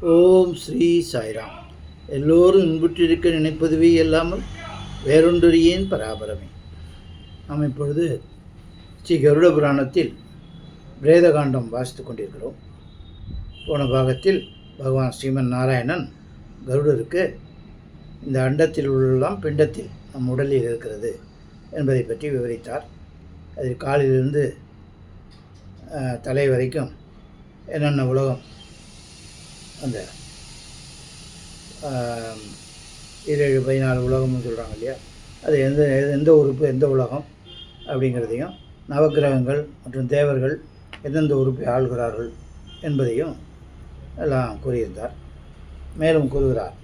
ஓம் ஸ்ரீ சாய்ராம். எல்லோரும் இன்புற்றிருக்க நினைப்பதுவே இல்லாமல் வேறொன்றறியேன் பராபரமே. நாம் இப்பொழுது ஸ்ரீ கருட புராணத்தில் பிரேதகாண்டம் வாசித்து கொண்டிருக்கிறோம். போன பாகத்தில் பகவான் ஸ்ரீமன் நாராயணன் கருடருக்கு இந்த அண்டத்தில் உள்ளெல்லாம் பிண்டத்தில் நம் உடலில் இருக்கிறது என்பதை பற்றி விவரித்தார். அதில் காலிலிருந்து தலை வரைக்கும் என்னென்ன உலகம், அந்த 17-14 உலகம்னு சொல்கிறாங்க இல்லையா, அது எந்த உறுப்பு எந்த உலகம் அப்படிங்கிறதையும், நவக்கிரகங்கள் மற்றும் தேவர்கள் எந்தெந்த உறுப்பை ஆள்கிறார்கள் என்பதையும் எல்லாம் கூறியிருந்தார். மேலும் கூறுகிறார்,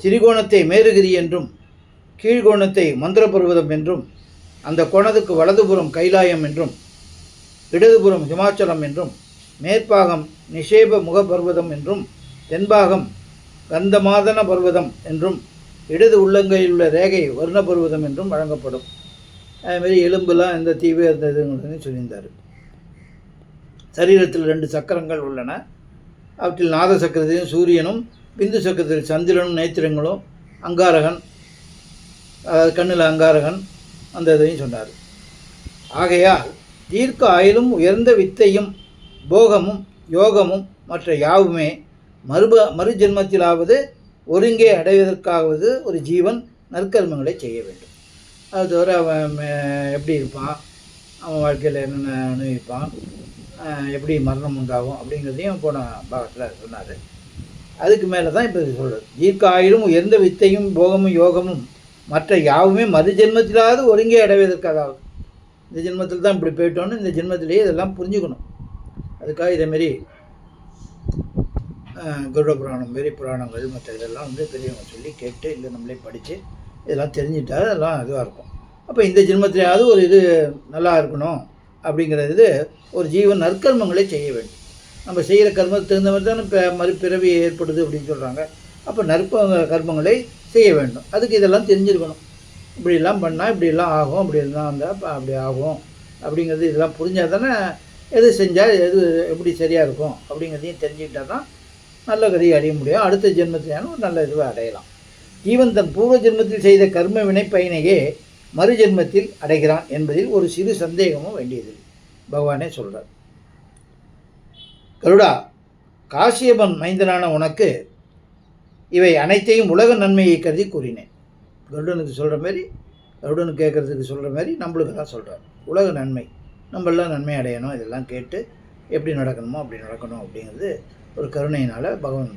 திரிகோணத்தை மேருகிரி என்றும் கீழ்கோணத்தை மந்திர பர்வதம் என்றும், அந்த கோணத்துக்கு வலதுபுறம் கைலாயம் என்றும் இடதுபுறம் ஹிமாச்சலம் என்றும் மேற்பாகம் நிஷேப முக பர்வதம் என்றும் தென்பாகம் கந்தமாதன பர்வதம் என்றும் இடது உள்ளங்கையில் உள்ள ரேகை வர்ண பர்வதம் என்றும் வழங்கப்படும். அதுமாரி எலும்புலாம் இந்த தீவு அந்த இதுன்னு சொல்லியிருந்தார். சரீரத்தில் 2 சக்கரங்கள் உள்ளன. அவற்றில் நாத சக்கரத்திலும் சூரியனும், பிந்து சக்கரத்தில் சந்திரனும் நேத்திரங்களும், அங்காரகன், அதாவது கண்ணில் அங்காரகன், அந்த இதையும் சொன்னார். ஆகையால் தீர்க்க ஆயுளும் உயர்ந்த வித்தையும் போகமும் யோகமும் மற்ற யாவுமே மறு ஜென்மத்திலாவது ஒருங்கே அடைவதற்காவது ஒரு ஜீவன் நற்கர்மங்களை செய்ய வேண்டும். அது தவிர அவன் எப்படி இருப்பான், அவன் வாழ்க்கையில் என்னென்ன அனுபவிப்பான், எப்படி மரணம் உண்டாகும் அப்படிங்கிறதையும் போன பாகத்தில் சொன்னார். அதுக்கு மேலே தான் இப்போ சொல்கிறது. தீர்க்க ஆயுளும் உயர்ந்த வித்தையும் போகமும் யோகமும் மற்ற யாவுமே மறு ஜென்மத்திலாவது ஒருங்கே அடைவதற்காக. இந்த ஜென்மத்தில் தான் இப்படி போயிட்டோன்னு இந்த ஜென்மத்திலேயே இதெல்லாம் புரிஞ்சுக்கணும். அதுக்காக இதேமாரி கருட புராணம் மாரி புராணங்கள் மற்ற இதெல்லாம் பெரியவங்க சொல்லி கேட்டு இல்லை நம்மளே படித்து இதெல்லாம் தெரிஞ்சிட்டால் அதெல்லாம் இதுவாக இருக்கும். அப்போ இந்த ஜென்மத்திலேயாவது ஒரு இது நல்லா இருக்கணும் அப்படிங்கிறது, ஒரு ஜீவன் நற்கர்மங்களை செய்ய வேண்டும். நம்ம செய்கிற கர்மத்துக்கு தகுந்த மாதிரி தானே மறுபிறவி ஏற்படுது அப்படின்னு சொல்கிறாங்க. அப்போ கர்மங்களை செய்ய வேண்டும். அதுக்கு இதெல்லாம் தெரிஞ்சிருக்கணும். இப்படிலாம் பண்ணால் இப்படிலாம் ஆகும், அப்படிலாம் வந்தால் அப்படி ஆகும் அப்படிங்கிறது இதெல்லாம் புரிஞ்சால் தானே எது செஞ்சால் எது எப்படி சரியாக இருக்கும் அப்படிங்கிறதையும் தெரிஞ்சுக்கிட்டால் தான் நல்ல கதியை அடைய முடியும். அடுத்த ஜென்மத்திலான ஒரு நல்ல இதுவை அடையலாம். ஜீவன் தன் பூர்வ ஜென்மத்தில் செய்த கர்ம வினை பயனையே மறு ஜென்மத்தில் அடைகிறான் என்பதில் ஒரு சிறு சந்தேகமும் வேண்டியது பகவானே சொல்கிறார். கருடா, காசியபன் மைந்தனான உனக்கு இவை அனைத்தையும் உலக நன்மையை கருதி கூறினேன். கருடனுக்கு சொல்கிற மாதிரி, கருடனுக்கு கேட்குறதுக்கு சொல்கிற மாதிரி நம்மளுக்கு தான் சொல்கிறார். உலக நன்மை, நம்மளாம் நன்மை அடையணும், இதெல்லாம் கேட்டு எப்படி நடக்கணுமோ அப்படி நடக்கணும் அப்படிங்கிறது ஒரு கருணையினால் பகவான்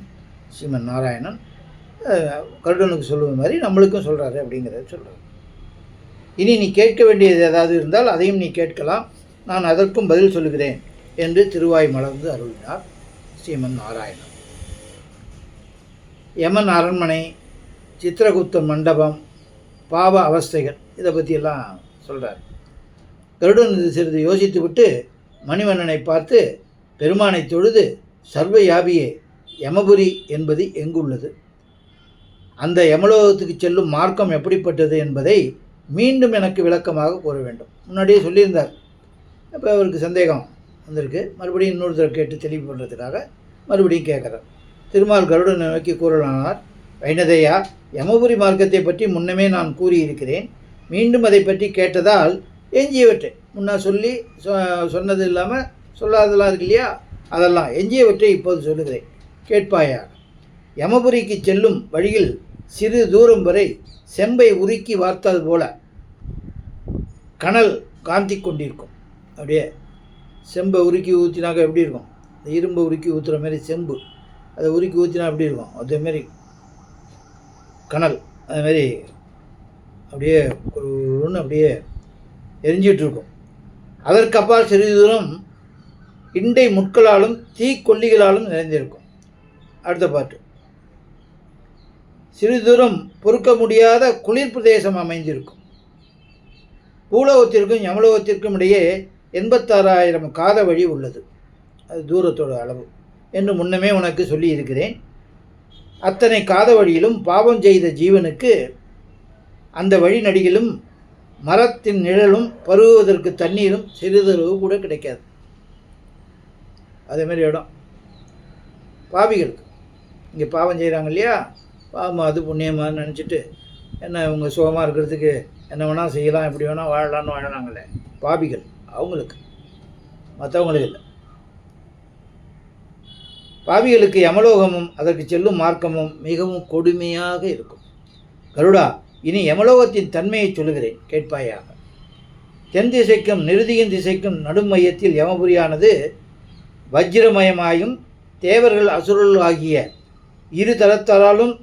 ஸ்ரீமன் நாராயணன் கருடனுக்கு சொல்லுவது மாதிரி நம்மளுக்கும் சொல்கிறாரு அப்படிங்கிறத சொல்கிறார். இனி நீ கேட்க வேண்டியது ஏதாவது இருந்தால் அதையும் நீ கேட்கலாம், நான் அதற்கும் பதில் சொல்லுகிறேன் என்று திருவாய் மலர்ந்து அருளினார் ஸ்ரீமன் நாராயணன். யமன் அரண்மனை, சித்திரகுப்தன் மண்டபம், பாவ அவஸ்தைகள், இதை பற்றியெல்லாம் சொல்கிறார். கருடன் சிறிது யோசித்து விட்டு மணிவண்ணனை பார்த்து, பெருமானை தொழுது, சர்வ யாபியே, யமபுரி என்பது எங்குள்ளது, அந்த யமலோகத்துக்கு செல்லும் மார்க்கம் எப்படிப்பட்டது என்பதை மீண்டும் எனக்கு விளக்கமாக கூற வேண்டும். முன்னாடியே சொல்லியிருந்தார். இப்போ அவருக்கு சந்தேகம் வந்திருக்கு. மறுபடியும் இன்னொருத்தரை கேட்டு தெளிவு பண்ணுறதுக்காக மறுபடியும் கேட்குறார். திருமால் கருடனை நோக்கி கூறலானார், வைணதையா, யமபுரி மார்க்கத்தை பற்றி முன்னமே நான் கூறியிருக்கிறேன். மீண்டும் அதை பற்றி கேட்டதால் எஞ்சியவற்றை முன்னா சொல்லி சொன்னது இல்லாமல் சொல்லாதெல்லாம் இருக்கு இல்லையா, அதெல்லாம் எஞ்சியவற்றை இப்போது சொல்லுகிறேன், கேட்பாயா. யமபுரிக்கு செல்லும் வழியில் சிறு தூரம் வரை செம்பை உருக்கி வார்த்தால் போல கனல் காந்தி கொண்டிருக்கும். அப்படியே செம்பை உருக்கி ஊற்றினாக்க எப்படி இருக்கும், இந்த இரும்பை உருக்கி ஊற்றுற மாதிரி செம்பு, அதை உருக்கி ஊற்றினா எப்படி இருக்கும், அதேமாரி கனல் அதுமாரி அப்படியே ஒன்று அப்படியே எரிஞ்சிட்ருக்கும். அதற்கப்பால் சிறிது தூரம் இண்டை முட்களாலும் தீக்கொல்லிகளாலும் நிறைந்திருக்கும். அடுத்த பாட்டு, சிறிது தூரம் பொறுக்க முடியாத குளிர் பிரதேசம் அமைந்திருக்கும். பூலோகத்திற்கும் யமலோகத்திற்கும் இடையே 86,000 காத வழி உள்ளது. அது தூரத்தோட அளவு என்று முன்னமே உனக்கு சொல்லி இருக்கிறேன். அத்தனை காத வழியிலும் பாவம் செய்த ஜீவனுக்கு அந்த வழி நடிகிலும் மரத்தின் நிழலும் பருகுவதற்கு தண்ணீரும் சிறிதளவு கூட கிடைக்காது. அதேமாரி இடம் பாவிகளுக்கு. இங்கே பாவம் செய்கிறாங்க இல்லையா, பாவம் அது புண்ணியமானு நினச்சிட்டு என்ன இவங்க சுகமாக இருக்கிறதுக்கு என்ன வேணால் செய்யலாம், எப்படி வேணால் வாழலான்னு வாழலாங்களே, பாவிகள் அவங்களுக்கு, மற்றவங்களுக்கு இல்லை. பாவிகளுக்கு யமலோகமும் அதற்கு செல்லும் மார்க்கமும் மிகவும் கொடுமையாக இருக்கும். கருடா, இனி யமலோகத்தின் தன்மையை சொல்லுகிறேன், கேட்பாயாக. தென் திசைக்கும் நிருதியின் திசைக்கும் நடும் மையத்தில் யமபுரியானது வஜ்ரமயமாயும் தேவர்கள் அசுரர்கள் ஆகிய இரு தரத்தாலும்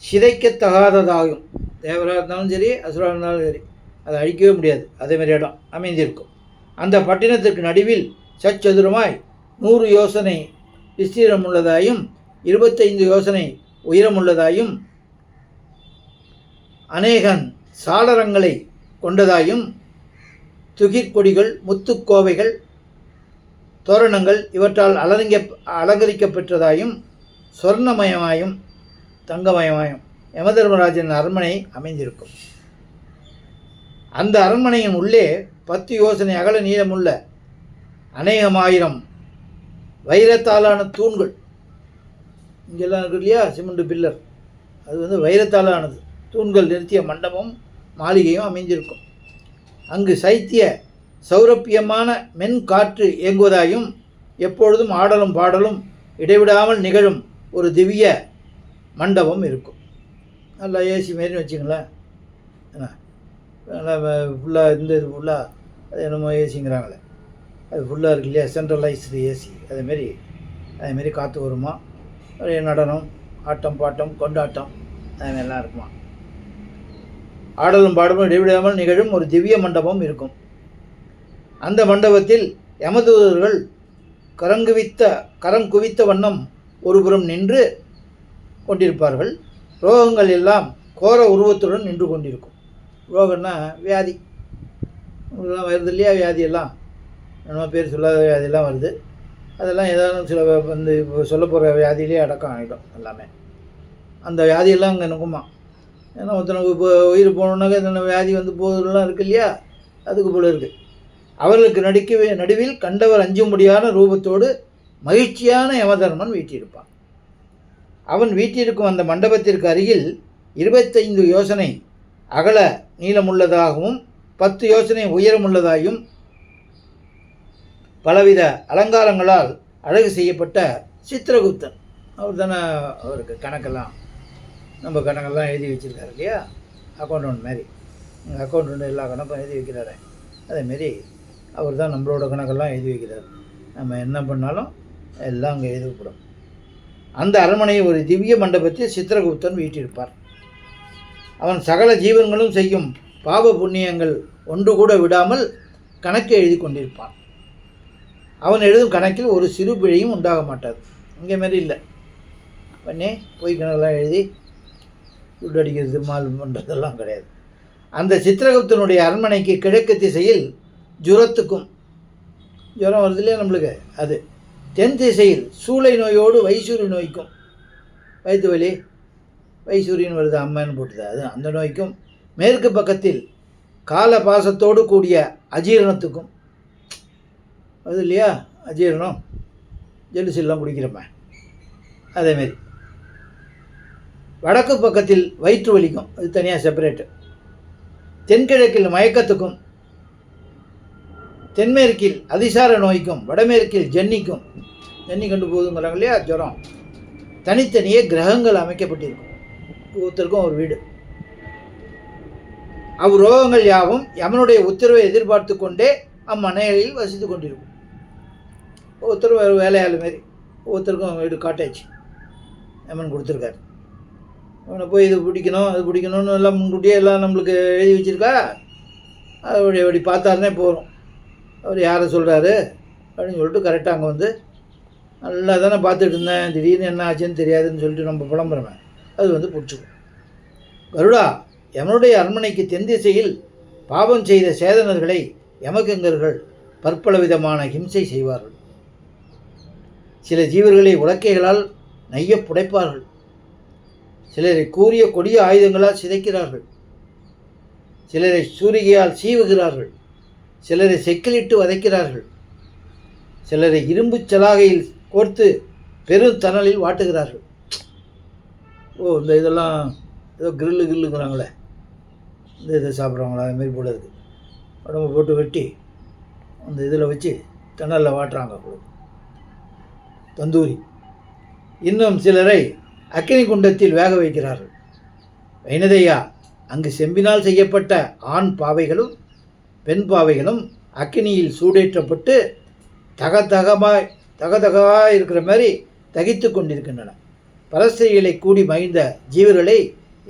சிதைக்கத்தகாததாகும். தேவராக இருந்தாலும் சரி, அசுராக இருந்தாலும் சரி, அதை அழிக்கவே முடியாது. அதேமாதிரி இடம் அமைந்திருக்கும். அந்த பட்டினத்திற்கு நடுவில் சச்சதுரமாய் 100 யோசனை விஸ்தீரமுள்ளதாயும் 25 யோசனை உயரமுள்ளதாயும் அநேகன் சாளரங்களை கொண்டதாயும் துகிர்கொடிகள், முத்துக்கோவைகள், தோரணங்கள் இவற்றால் அலங்கரிக்கப்பெற்றதாயும் சொர்ணமயமாயும் தங்கமயமாயும் யமதர்மராஜன் அரண்மனை அமைந்திருக்கும். அந்த அரண்மனையின் உள்ளே 10 யோசனை அகல நீளமுள்ள அநேகமாயிரம் வைரத்தாலான தூண்கள், இங்கெல்லாம் இருக்கு இல்லையா சிமெண்ட் பில்லர், அது வைரத்தாலானது, தூண்கள் நிறுத்திய மண்டபம் மாளிகையும் அமைந்திருக்கும். அங்கு சைத்திய சௌரப்பியமான மென் காற்று இயங்குவதாயும் எப்பொழுதும் ஆடலும் பாடலும் இடைவிடாமல் நிகழும் ஒரு திவ்ய மண்டபம் இருக்கும். நல்லா ஏசி மாரின்னு வச்சுங்களேன். நல்லா ஃபுல்லாக இந்த இது ஃபுல்லாக அது என்னமோ ஏசிங்கிறாங்களே, அது ஃபுல்லாக இருக்கு இல்லையா, சென்ட்ரலைஸ்டு ஏசி. அதேமாரி காற்று வருமா, நடனம், ஆட்டம் பாட்டம் கொண்டாட்டம் அதுமாரிலாம் இருக்குமா. ஆடலும் பாடலும் இடைவிடாமல் நிகழும் ஒரு திவ்ய மண்டபம் இருக்கும். அந்த மண்டபத்தில் யமதூதர்கள் கரம் குவித்த வண்ணம் ஒருபுறம் நின்று கொண்டிருப்பார்கள். ரோகங்கள் எல்லாம் கோர உருவத்துடன் நின்று கொண்டிருக்கும். ரோகம்னா வியாதி, இதெல்லாம் வருது இல்லையா, வியாதியெல்லாம் என்னமோ பேர் சொல்லாத வியாதியெல்லாம் வருது. அதெல்லாம் ஏதாவது சில இப்போ சொல்ல போகிற வியாதியிலே அடக்கம் ஆகிடும் எல்லாமே. அந்த வியாதியெல்லாம் அங்கே நிற்குமா. ஏன்னா ஒருத்தனுக்கு இப்போ உயிர் போகணுன்னாக்க இந்த வியாதி போகுதுலாம் இருக்குது இல்லையா, அதுக்கு போல இருக்குது. அவர்களுக்கு நடுவில் கண்டவர் அஞ்சும்படியான ரூபத்தோடு மகிழ்ச்சியான யமதர்மன் வீட்டிருப்பான். அவன் வீட்டிருக்கும் அந்த மண்டபத்திற்கு அருகில் 25 யோசனை அகல நீளமுள்ளதாகவும் 10 யோசனை உயரமுள்ளதாயும் பலவித அலங்காரங்களால் அழகு செய்யப்பட்ட சித்திரகுப்தன், அவர் தானே அவருக்கு கணக்கெல்லாம் நம்ம கணக்கெல்லாம் எழுதி வச்சுருக்காரு இல்லையா, அக்கௌண்டன்ட் மாதிரி. எங்கள் அக்கௌண்டன்ட் எல்லா கணக்கும் எழுதி வைக்கிறாரு, அதேமாரி அவர் தான் நம்மளோட கணக்கெல்லாம் எழுதி வைக்கிறார். நம்ம என்ன பண்ணாலும் எல்லாம் அங்கே எழுதப்படும். அந்த அரண்மனையை ஒரு திவ்ய மண்டபத்தில் சித்திரகுப்தன் வீட்டிருப்பார். அவன் சகல ஜீவன்களும் செய்யும் பாவ புண்ணியங்கள் ஒன்று கூட விடாமல் கணக்கு எழுதி கொண்டிருப்பான். அவன் எழுதும் கணக்கில் ஒரு சிறு பிழையும் உண்டாக மாட்டாது. இங்கே மாரி இல்லை, பண்ணி போய் கணக்கெல்லாம் எழுதி துட்டு அடிக்கிறது மால் பண்ணுறதெல்லாம் கிடையாது. அந்த சித்திரகுப்தனுடைய அரண்மனைக்கு கிழக்கு திசையில் ஜுரத்துக்கும், ஜுரம் வருது இல்லையா நம்மளுக்கு, அது தென் திசையில் சூளை நோயோடு வைசூரி நோய்க்கும், வயிற்று வலி வைசூரியன் வருது அம்மன்னு போட்டுது, அது அந்த நோய்க்கும், மேற்கு பக்கத்தில் கால பாசத்தோடு கூடிய அஜீரணத்துக்கும், அது இல்லையா அஜீரணம், ஜெலுசெல்லாம் குடிக்கிறப்ப அதேமாரி. வடக்கு பக்கத்தில் வயிற்று வலிக்கும், அது தனியாக செப்பரேட்டு. தென்கிழக்கில் மயக்கத்துக்கும், தென்மேற்கில் அதிசார நோய்க்கும், வடமேற்கில் ஜன்னிக்கும், ஜன்னி கண்டு போகுதுங்கிறாங்க இல்லையா ஜுரம், தனித்தனியே கிரகங்கள் அமைக்கப்பட்டிருக்கும். ஒவ்வொருத்தருக்கும் ஒரு வீடு. அவ்ரோகங்கள் யாவும் யமனுடைய உத்தரவை எதிர்பார்த்து கொண்டே அம்மனைகளில் வசித்து கொண்டிருக்கும். ஒவ்வொருத்தரும் வேறு வேலையாள் மாரி ஒவ்வொருத்தருக்கும் வீடு காட்டேஜ் யமன் கொடுத்துருக்காரு. அவனை போய் இது பிடிக்கணும் அது பிடிக்கணும்னு எல்லாம் முன்கூட்டியே எல்லாம் நம்மளுக்கு எழுதி வச்சுருக்கா. அப்படி பார்த்தாருனே போகிறோம், அவர் யாரை சொல்கிறாரு அப்படின்னு சொல்லிட்டு கரெக்டாக அங்கே நல்லா தானே பார்த்துட்டு இருந்தேன், திடீர்னு என்ன ஆச்சுன்னு தெரியாதுன்னு சொல்லிட்டு நம்ம புலம்புறமே, அது பிடிச்சிக்கும். கருடா, யமனுடைய அரண்மனைக்கு தென் திசையில் பாவம் செய்த சேதனர்களை யமகங்கர்கள் பற்பல விதமான ஹிம்சை செய்வார்கள். சில ஜீவர்களை உலக்கைகளால் நைய புடைப்பார்கள். சிலரை கூறிய கொடிய ஆயுதங்களால் சிதைக்கிறார்கள். சிலரை சூரிகையால் சீவுகிறார்கள். சிலரை செக்கிலிட்டு வதைக்கிறார்கள். சிலரை இரும்பு சலாகையில் கோர்த்து பெருந்தணலில் வாட்டுகிறார்கள். இந்த இதெல்லாம் ஏதோ கில்லுங்கிறாங்களே, இந்த இதை சாப்பிட்றவங்களா அதுமாரி போல இருக்குது. உடம்பு போட்டு வெட்டி அந்த இதில் வச்சு தணலில் வாட்டுறாங்க தந்தூரி. இன்னும் சிலரை அக்கினி குண்டத்தில் வேக வைக்கிறார்கள். வைனதையா, அங்கு செம்பினால் செய்யப்பட்ட ஆண் பாவைகளும் பெண் பாவைகளும் அக்கினியில் சூடேற்றப்பட்டு தகதகாய் இருக்கிற மாதிரி தகித்து கொண்டிருக்கின்றன. பரஸ்திரிகளை கூடி மகிழ்ந்த ஜீவர்களை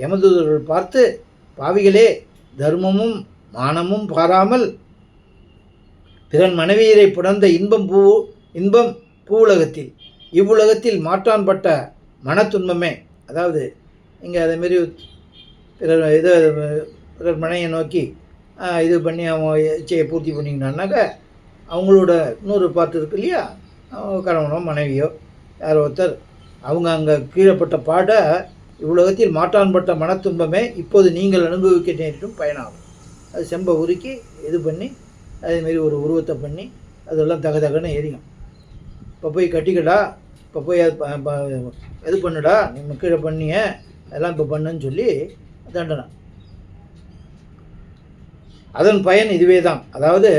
யமதூதர்கள் பார்த்து, பாவிகளே, தர்மமும் மானமும் பாராமல் பிறன் மனைவியரை புணர்ந்த இன்பம் பூவுலகத்தில், இவ்வுலகத்தில் மாற்றான்பட்ட மனத்துன்பமே. அதாவது இங்கே அதேமாரி பிறர் மனையை நோக்கி இது பண்ணி அவங்க இச்சையை பூர்த்தி பண்ணிக்கினான்னாக்கா அவங்களோட இன்னொரு பாட்டு இருக்கு இல்லையா, கணவனோ மனைவியோ யாரோ ஒருத்தர் அவங்க அங்கே கீழப்பட்ட பாட இவ்வுலகத்தில் மாற்றான்பட்ட மனத்துன்பமே இப்போது நீங்கள் அனுபவிக்க நேரிடும் பயனாகும். அது செம்பை உருக்கி இது பண்ணி அதேமாரி ஒரு உருவத்தை பண்ணி அதெல்லாம் தகன்னு எரியும். இப்போ போய் கட்டிக்கடா, இப்போ போய் இது பண்ணுடா, நீ கீழே பண்ணிய அதெல்லாம் இப்போ பண்ணுன்னு சொல்லி தண்டனை. அதன் பயன் இதுவே தான். அதாவது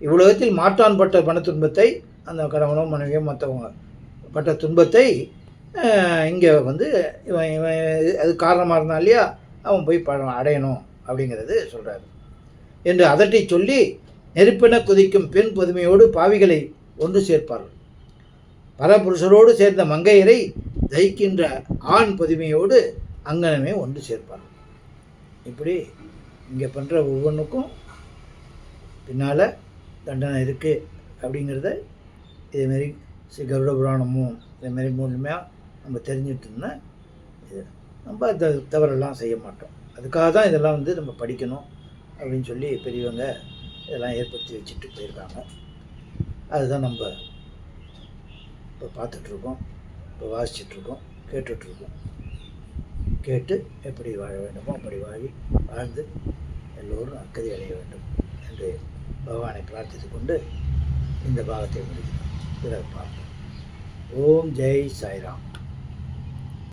இவ்வுலகத்தில் மாற்றான் பட்ட மனத்துன்பத்தை, அந்த கணவனோ மனைவியோ மற்றவங்க பட்ட துன்பத்தை இங்கே இவன் அது காரணமாக இருந்தான் இல்லையா, அவன் போய் அடையணும் அப்படிங்கிறது சொல்கிறாரு என்று அதட்டி சொல்லி நெருப்பென குதிக்கும் பெண் புதுமையோடு பாவிகளை ஒன்று சேர்ப்பார்கள். பரபுருஷரோடு சேர்ந்த மங்கையரை தயிக்கின்ற ஆண் புதுமையோடு அங்கனமே ஒன்று சேர்ப்பார்கள். இப்படி இங்கே பண்ணுற ஒவ்வொன்றுக்கும் பின்னால் தண்டனை இருக்குது அப்படிங்கிறத இதேமாரி கருட புராணமும் இதேமாரி மூலமாக நம்ம தெரிஞ்சுட்டு இருந்தால் இது நம்ம தவறெல்லாம் செய்ய மாட்டோம். அதுக்காக தான் இதெல்லாம் நம்ம படிக்கணும் அப்படின்னு சொல்லி பெரியவங்க இதெல்லாம் ஏற்படுத்தி வச்சுட்டு போயிருக்காங்க. அதுதான் நம்ம இப்போ பார்த்துட்ருக்கோம், இப்போ வாசிச்சிட்ருக்கோம், கேட்டுட்ருக்கோம். கேட்டு எப்படி வாழ வேண்டுமோ அப்படி வாழ்ந்து எல்லோரும் அக்கறை அடைய வேண்டும் என்று பகவானை பிரார்த்தித்து கொண்டு இந்த பாகத்தை முடிக்கிறோம். பிறகு பார்ப்போம். ஓம் ஜெய் சாய்ராம்.